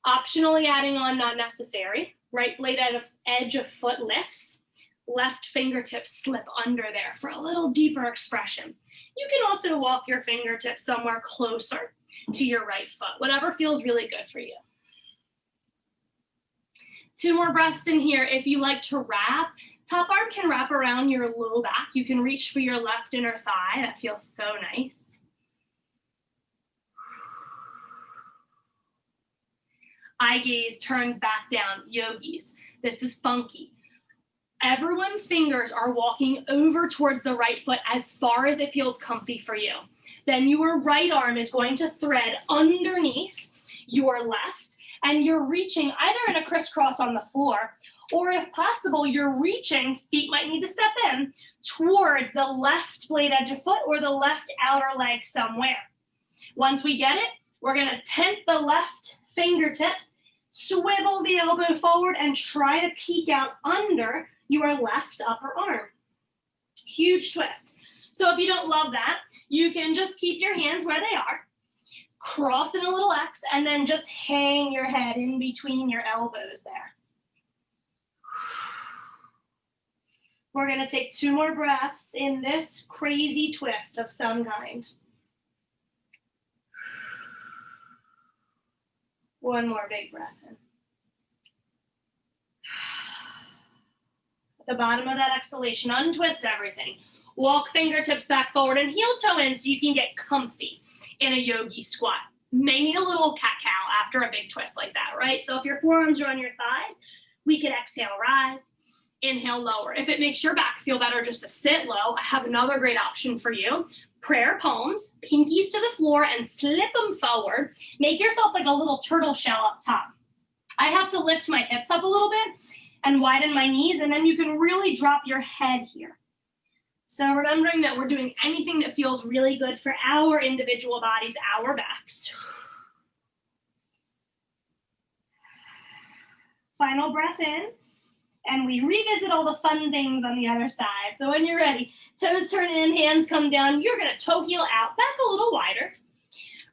Optionally adding on, not necessary. Right blade edge of foot lifts. Left fingertips slip under there for a little deeper expression. You can also walk your fingertips somewhere closer to your right foot, whatever feels really good for you. 2 more breaths in here. If you like to wrap, top arm can wrap around your low back. You can reach for your left inner thigh. That feels so nice. Eye gaze turns back down, yogis. This is funky. Everyone's fingers are walking over towards the right foot as far as it feels comfy for you. Then your right arm is going to thread underneath your left, and you're reaching either in a crisscross on the floor, or if possible, you're reaching, feet might need to step in, towards the left blade edge of foot or the left outer leg somewhere. Once we get it, we're gonna tent the left fingertips, swivel the elbow forward, and try to peek out under your left upper arm. Huge twist. So if you don't love that, you can just keep your hands where they are, cross in a little X, and then just hang your head in between your elbows there. We're gonna take 2 more breaths in this crazy twist of some kind. 1 more big breath in. At the bottom of that exhalation, untwist everything. Walk fingertips back forward and heel toe in so you can get comfy in a yogi squat. May need a little cat-cow after a big twist like that, right? So if your forearms are on your thighs, we can exhale, rise, inhale, lower. If it makes your back feel better just to sit low, I have another great option for you. Prayer palms, pinkies to the floor, and slip them forward. Make yourself like a little turtle shell up top. I have to lift my hips up a little bit and widen my knees, and then you can really drop your head here. So remembering that we're doing anything that feels really good for our individual bodies, our backs. Final breath in. And we revisit all the fun things on the other side. So when you're ready, toes turn in, hands come down. You're gonna toe heel out, back a little wider.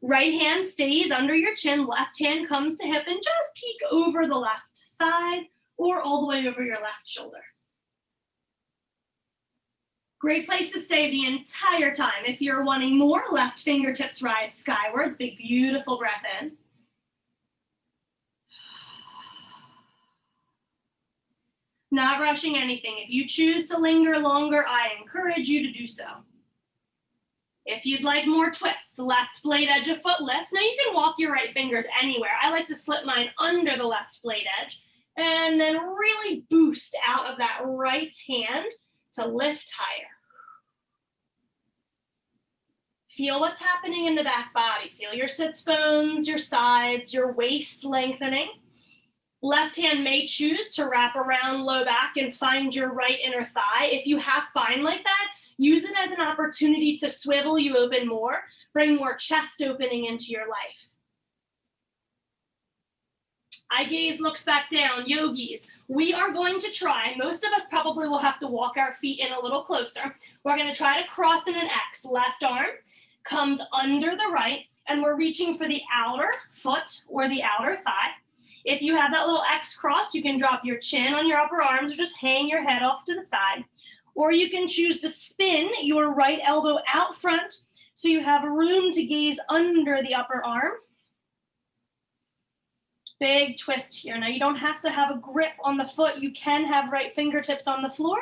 Right hand stays under your chin, left hand comes to hip, and just peek over the left side or all the way over your left shoulder. Great place to stay the entire time. If you're wanting more, left fingertips rise skywards. Big, beautiful breath in. Not rushing anything. If you choose to linger longer, I encourage you to do so. If you'd like more twist, left blade edge of foot lifts. Now you can walk your right fingers anywhere. I like to slip mine under the left blade edge and then really boost out of that right hand to lift higher. Feel what's happening in the back body. Feel your sits bones, your sides, your waist lengthening. Left hand may choose to wrap around low back and find your right inner thigh. If you have spine like that, use it as an opportunity to swivel you open more, bring more chest opening into your life. Eye gaze looks back down, yogis. We are going to try, most of us probably will have to walk our feet in a little closer. We're gonna try to cross in an X. Left arm comes under the right, and we're reaching for the outer foot or the outer thigh. If you have that little X cross, you can drop your chin on your upper arms or just hang your head off to the side. Or you can choose to spin your right elbow out front so you have room to gaze under the upper arm. Big twist here. Now you don't have to have a grip on the foot. You can have right fingertips on the floor.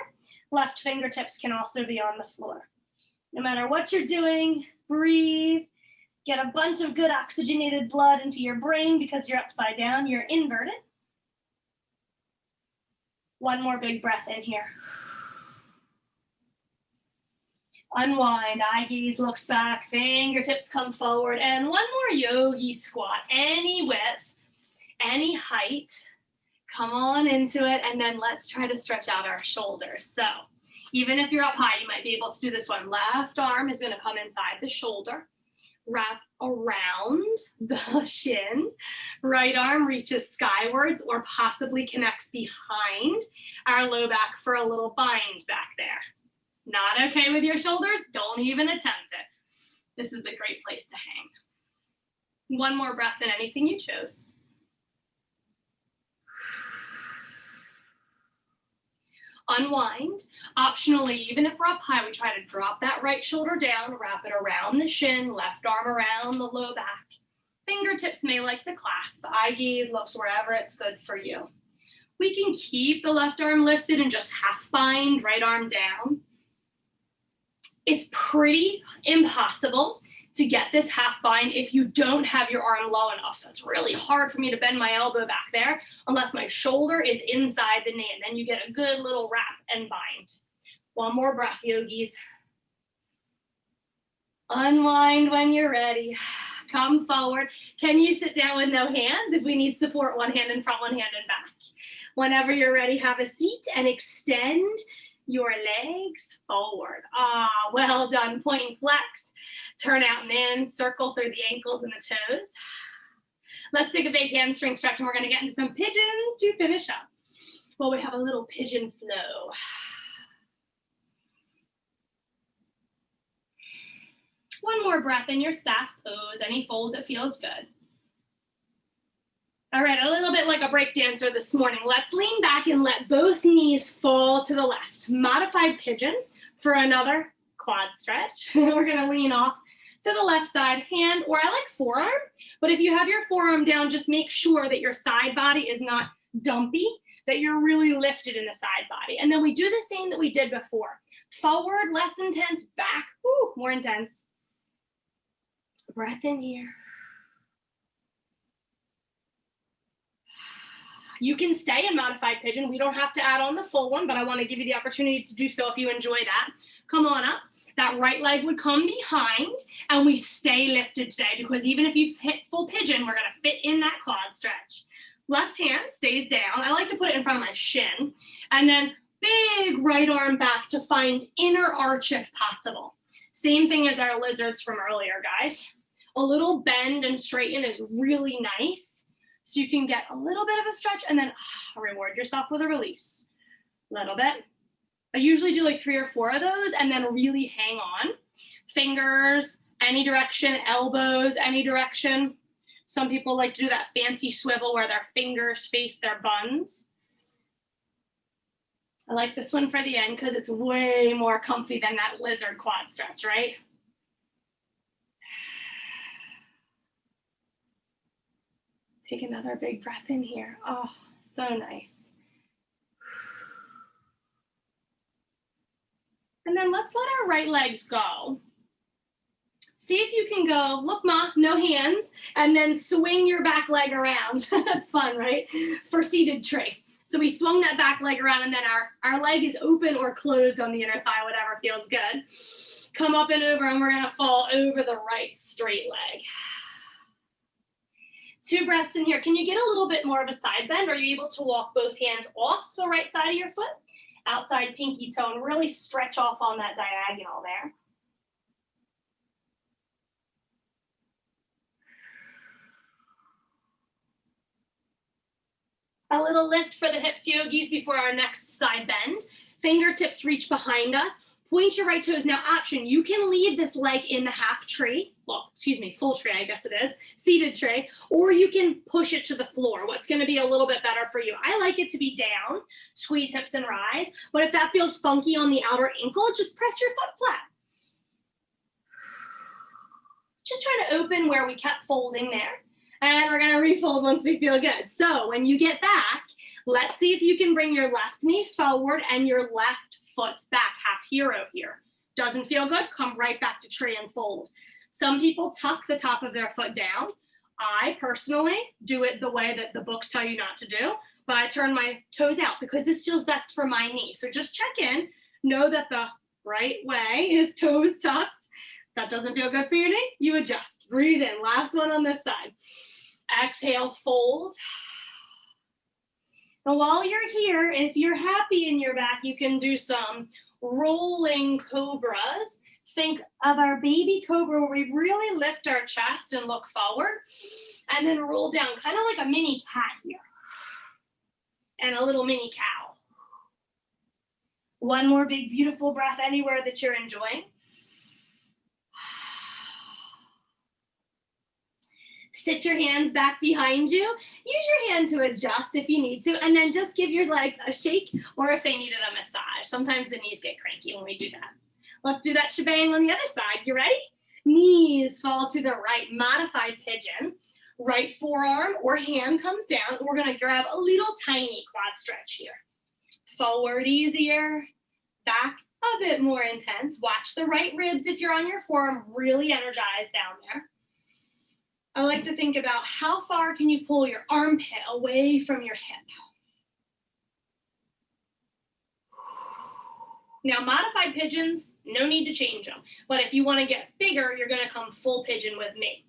Left fingertips can also be on the floor. No matter what you're doing, breathe. Get a bunch of good oxygenated blood into your brain because you're upside down, you're inverted. 1 more big breath in here. Unwind, eye gaze looks back, fingertips come forward, and one more yogi squat, any width, any height. Come on into it, and then let's try to stretch out our shoulders. So even if you're up high, you might be able to do this one. Left arm is gonna come inside the shoulder, wrap around the shin. Right arm reaches skywards or possibly connects behind our low back for a little bind back there. Not okay with your shoulders? Don't even attempt it. This is a great place to hang. One more breath in anything you chose. Unwind. Optionally, even if we're up high, we try to drop that right shoulder down, wrap it around the shin, left arm around the low back. Fingertips may like to clasp. Eye gaze looks wherever it's good for you. We can keep the left arm lifted and just half bind, right arm down. It's pretty impossible to get this half bind if you don't have your arm low enough. So it's really hard for me to bend my elbow back there unless my shoulder is inside the knee, and then you get a good little wrap and bind. One more breath, yogis. Unwind when you're ready. Come forward. Can you sit down with no hands? If we need support, one hand in front, one hand in back. Whenever you're ready, have a seat and extend your legs forward. Ah, well done. Point and flex. Turn out and in. Circle through the ankles and the toes. Let's take a big hamstring stretch, and we're going to get into some pigeons to finish up. Well, we have a little pigeon flow. One more breath in your staff pose, any fold that feels good. All right, a little bit like a break dancer this morning. Let's lean back and let both knees fall to the left. Modified pigeon for another quad stretch. We're gonna lean off to the left side, hand, or I like forearm, but if you have your forearm down, just make sure that your side body is not dumpy, that you're really lifted in the side body. And then we do the same that we did before. Forward, less intense, back, woo, more intense. Breath in here. You can stay in modified pigeon. We don't have to add on the full one, but I want to give you the opportunity to do so if you enjoy that. Come on up. That right leg would come behind, and we stay lifted today because even if you've hit full pigeon, we're going to fit in that quad stretch. Left hand stays down. I like to put it in front of my shin. And then big right arm back to find inner arch if possible. Same thing as our lizards from earlier, guys. A little bend and straighten is really nice. So you can get a little bit of a stretch and then reward yourself with a release. Little bit. I usually do like 3 or 4 of those and then really hang on. Fingers, any direction, elbows, any direction. Some people like to do that fancy swivel where their fingers face their buns. I like this one for the end because it's way more comfy than that lizard quad stretch, right? Take another big breath in here. Oh, so nice. And then let's let our right legs go. See if you can go, look, Ma, no hands, and then swing your back leg around. That's fun, right? For seated tree. So we swung that back leg around, and then our leg is open or closed on the inner thigh, whatever feels good. Come up and over, and we're gonna fall over the right straight leg. 2 breaths in here. Can you get a little bit more of a side bend? Are you able to walk both hands off the right side of your foot? Outside pinky toe, and really stretch off on that diagonal there. A little lift for the hips, yogis, before our next side bend. Fingertips reach behind us. Point your right toes. Now, option, you can leave this leg in the half tree. Well, excuse me, full tree, I guess it is. Seated tree. Or you can push it to the floor. What's going to be a little bit better for you? I like it to be down. Squeeze hips and rise. But if that feels funky on the outer ankle, just press your foot flat. Just try to open where we kept folding there. And we're gonna refold once we feel good. So when you get back, let's see if you can bring your left knee forward and your left foot back, half hero here. Doesn't feel good? Come right back to tree and fold. Some people tuck the top of their foot down. I personally do it the way that the books tell you not to do, but I turn my toes out because this feels best for my knee. So just check in, know that the Right way is toes tucked. That doesn't feel good for your knee, you adjust. Breathe in, last one on this side. Exhale, fold. And while you're here, if you're happy in your back, you can do some rolling cobras. Think of our baby cobra where we really lift our chest and look forward, and then roll down, kind of like a mini cat here, and a little mini cow. One more big, beautiful breath anywhere that you're enjoying. Sit your hands back behind you. Use your hand to adjust if you need to, and then just give your legs a shake, or if they needed a massage. Sometimes the knees get cranky when we do that. Let's do that shebang on the other side. You ready? Knees fall to the right, modified pigeon. Right forearm or hand comes down. We're gonna grab a little tiny quad stretch here. Forward easier, back a bit more intense. Watch the right ribs if you're on your forearm, really energized down there. I like to think about how far can you pull your armpit away from your hip. Now, modified pigeons, no need to change them. But if you want to get bigger, you're going to come full pigeon with me.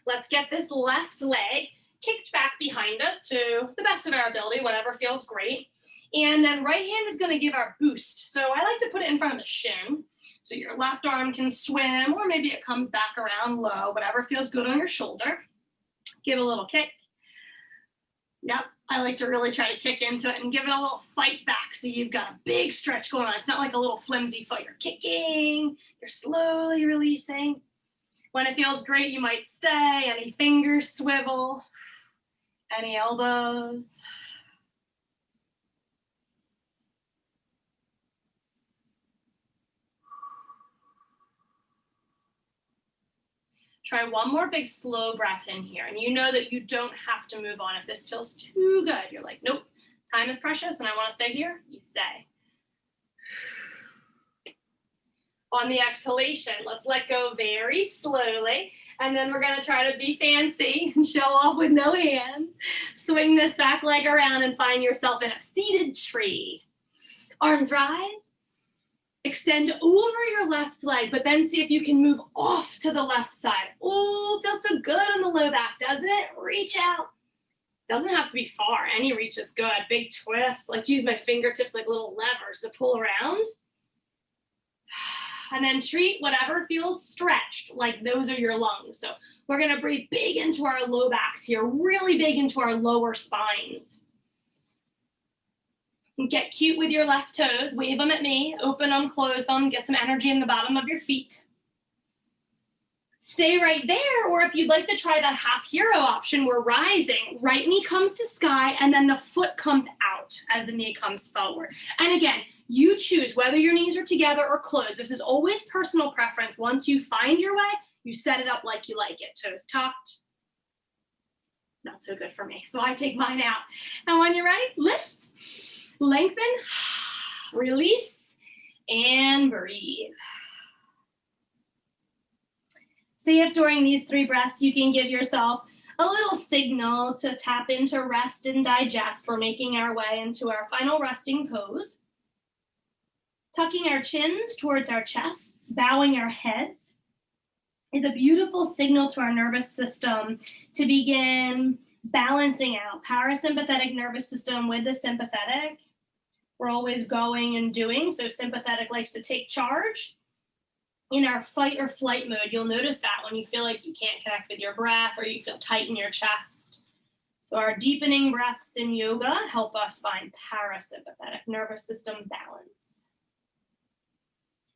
Let's get this left leg kicked back behind us to the best of our ability, whatever feels great. And then right hand is going to give our boost. So I like to put it in front of the shin. So your left arm can swim, or maybe it comes back around low, whatever feels good on your shoulder. Give a little kick. Yep, I like to really try to kick into it and give it a little fight back, so you've got a big stretch going on. It's not like a little flimsy foot. You're kicking, you're slowly releasing. When it feels great, you might stay. Any fingers swivel, any elbows. Try one more big slow breath in here. And you know that you don't have to move on. If this feels too good, you're like, nope, time is precious and I want to stay here, you stay. On the exhalation, let's let go very slowly. And then we're going to try to be fancy and show off with no hands. Swing this back leg around and find yourself in a seated tree. Arms rise. Extend over your left leg, but then see if you can move off to the left side. Oh, feels so good on the low back, doesn't it? Reach out. Doesn't have to be far. Any reach is good. Big twist. Like use my fingertips like little levers to pull around. And then treat whatever feels stretched, like those are your lungs. So we're going to breathe big into our low backs here, really big into our lower spines. Get cute with your left toes, wave them at me, open them, close them, get some energy in the bottom of your feet. Stay right there, or if you'd like to try that half hero option, we're rising. Right knee comes to sky, and then the foot comes out as the knee comes forward. And again, you choose whether your knees are together or closed. This is always personal preference. Once you find your way, you set it up like you like it. Toes tucked. Not so good for me, so I take mine out. And when you're ready, lift. Lengthen, release, and breathe. See if during these 3 breaths you can give yourself a little signal to tap into rest and digest. We're making our way into our final resting pose. Tucking our chins towards our chests, bowing our heads is a beautiful signal to our nervous system to begin balancing out parasympathetic nervous system with the sympathetic. We're always going and doing, so sympathetic likes to take charge. In our fight or flight mode, you'll notice that when you feel like you can't connect with your breath or you feel tight in your chest. So our deepening breaths in yoga help us find parasympathetic nervous system balance.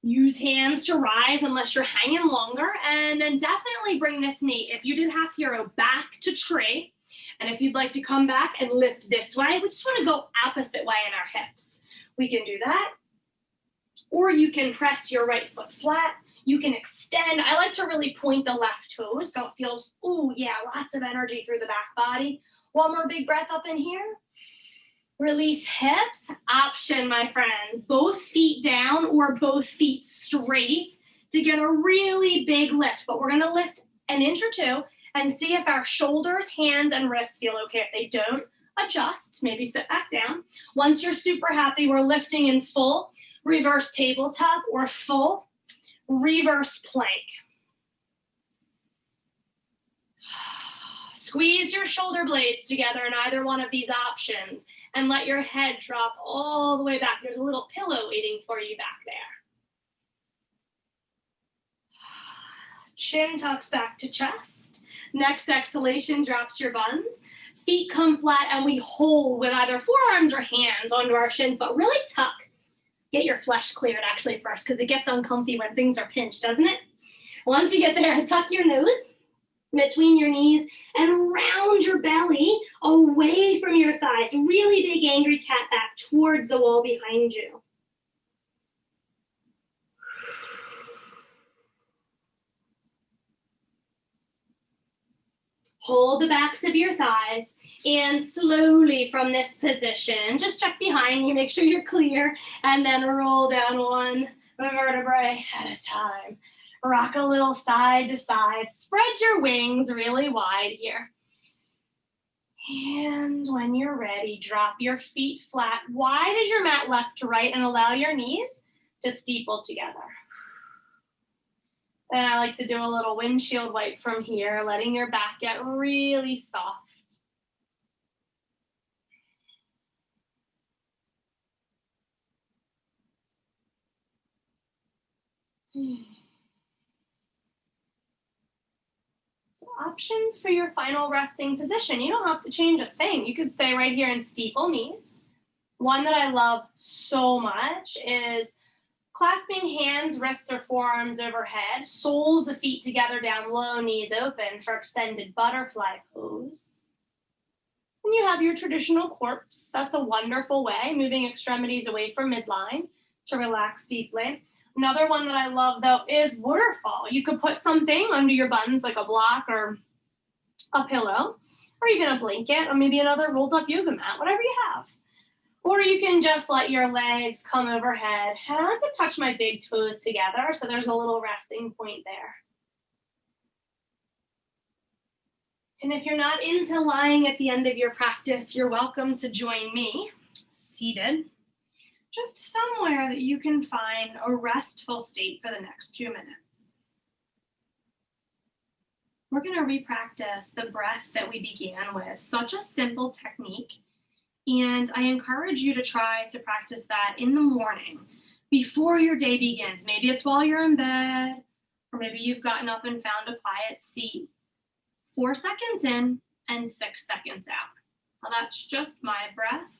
Use hands to rise unless you're hanging longer, and then definitely bring this knee, if you did half hero, back to tree. And if you'd like to come back and lift this way, we just want to go opposite way in our hips. We can do that. Or you can press your right foot flat. You can extend. I like to really point the left toes so it feels, ooh, yeah, lots of energy through the back body. One more big breath up in here. Release hips. Option, my friends. Both feet down or both feet straight to get a really big lift. But we're going to lift an inch or two and see if our shoulders, hands, and wrists feel okay. If they don't, adjust, maybe sit back down. Once you're super happy, we're lifting in full. reverse tabletop or full reverse plank. Squeeze your shoulder blades together in either one of these options and let your head drop all the way back. There's a little pillow waiting for you back there. Chin tucks back to chest. Next exhalation drops your buns. Feet come flat and we hold with either forearms or hands onto our shins, but really tuck. Get your flesh cleared actually first because it gets uncomfy when things are pinched, doesn't it? Once you get there, tuck your nose between your knees and round your belly away from your thighs. Really big angry cat back towards the wall behind you. Hold the backs of your thighs and slowly from this position, just check behind you, make sure you're clear, and then roll down one vertebrae at a time. Rock a little side to side. Spread your wings really wide here. And when you're ready, drop your feet flat, wide as your mat left to right, and allow your knees to steeple together. Then I like to do a little windshield wipe from here, letting your back get really soft. So options for your final resting position. You don't have to change a thing. You could stay right here and steeple knees. One that I love so much is clasping hands, wrists, or forearms overhead, soles of feet together down low, knees open for extended butterfly pose. And you have your traditional corpse. That's a wonderful way, moving extremities away from midline to relax deeply. Another one that I love, though, is waterfall. You could put something under your buns, like a block or a pillow, or even a blanket, or maybe another rolled up yoga mat, whatever you have. Or you can just let your legs come overhead. And I like to touch my big toes together, so there's a little resting point there. And if you're not into lying at the end of your practice, you're welcome to join me, seated, just somewhere that you can find a restful state for the next 2 minutes. We're going to re-practice the breath that we began with. Such a simple technique. And I encourage you to try to practice that in the morning before your day begins. Maybe it's while you're in bed, or maybe you've gotten up and found a quiet seat. 4 seconds in and 6 seconds out. Now that's just my breath,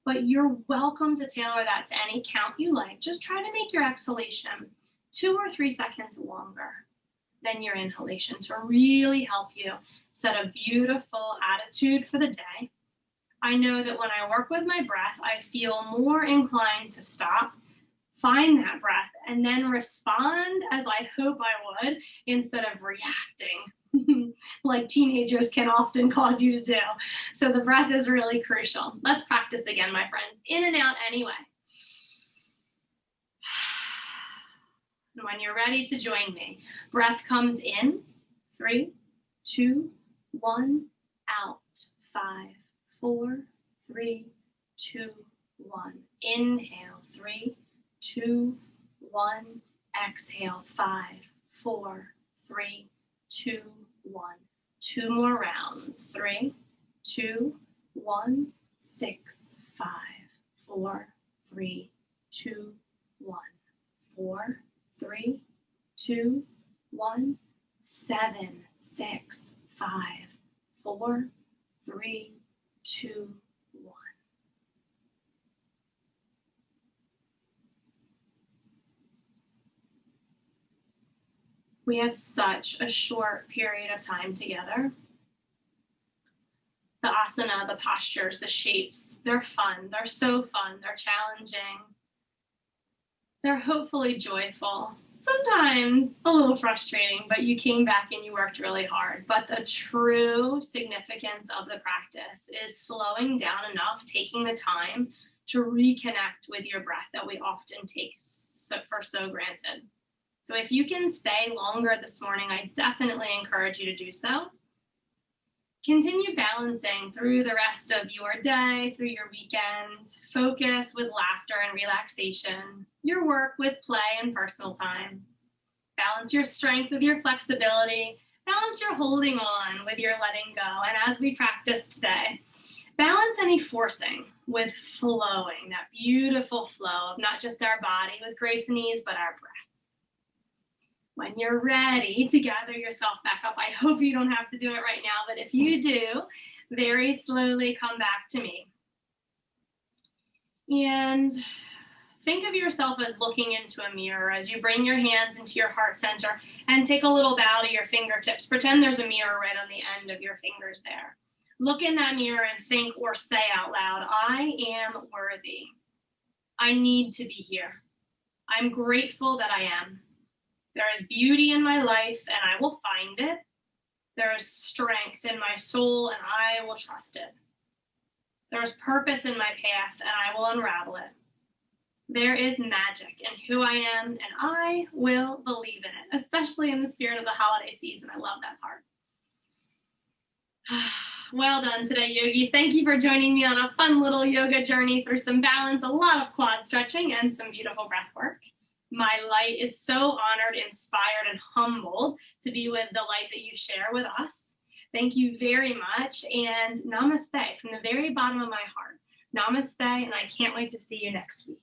but you're welcome to tailor that to any count you like. Just try to make your exhalation 2 or 3 seconds longer than your inhalation to really help you set a beautiful attitude for the day. I know that when I work with my breath, I feel more inclined to stop, find that breath, and then respond as I hope I would instead of reacting like teenagers can often cause you to do. So the breath is really crucial. Let's practice again, my friends. In and out anyway. And when you're ready to join me, breath comes in, 3, 2, 1, out, 5, 4, 3, 2, 1. Inhale, 3, 2, 1. Exhale, 5, 4, 3, 2, 1. 2 more rounds. 3, 2, 1. 6, 5, 4, 3, 2, 1. 4, 3, 2, 1. 7, 6, 5, 4, 3, 2, 1. We have such a short period of time together. The asana, the postures, the shapes, they're fun. They're so fun. They're challenging. They're hopefully joyful. Sometimes a little frustrating, but you came back and you worked really hard. But the true significance of the practice is slowing down enough, taking the time to reconnect with your breath that we often take for so granted. So if you can stay longer this morning, I definitely encourage you to do so. Continue balancing through the rest of your day, through your weekend. Focus with laughter and relaxation. Your work with play and personal time. Balance your strength with your flexibility. Balance your holding on with your letting go. And as we practice today, balance any forcing with flowing, that beautiful flow of not just our body with grace and ease, but our breath. When you're ready to gather yourself back up, I hope you don't have to do it right now, but if you do, very slowly come back to me. And think of yourself as looking into a mirror as you bring your hands into your heart center and take a little bow to your fingertips. Pretend there's a mirror right on the end of your fingers there. Look in that mirror and think or say out loud, I am worthy. I need to be here. I'm grateful that I am. There is beauty in my life and I will find it. There is strength in my soul and I will trust it. There is purpose in my path and I will unravel it. There is magic in who I am and I will believe in it, especially in the spirit of the holiday season. I love that part. Well done today, yogis. Thank you for joining me on a fun little yoga journey through some balance, a lot of quad stretching, and some beautiful breath work. My light is so honored, inspired, and humbled to be with the light that you share with us. Thank you very much, and namaste from the very bottom of my heart. Namaste, and I can't wait to see you next week.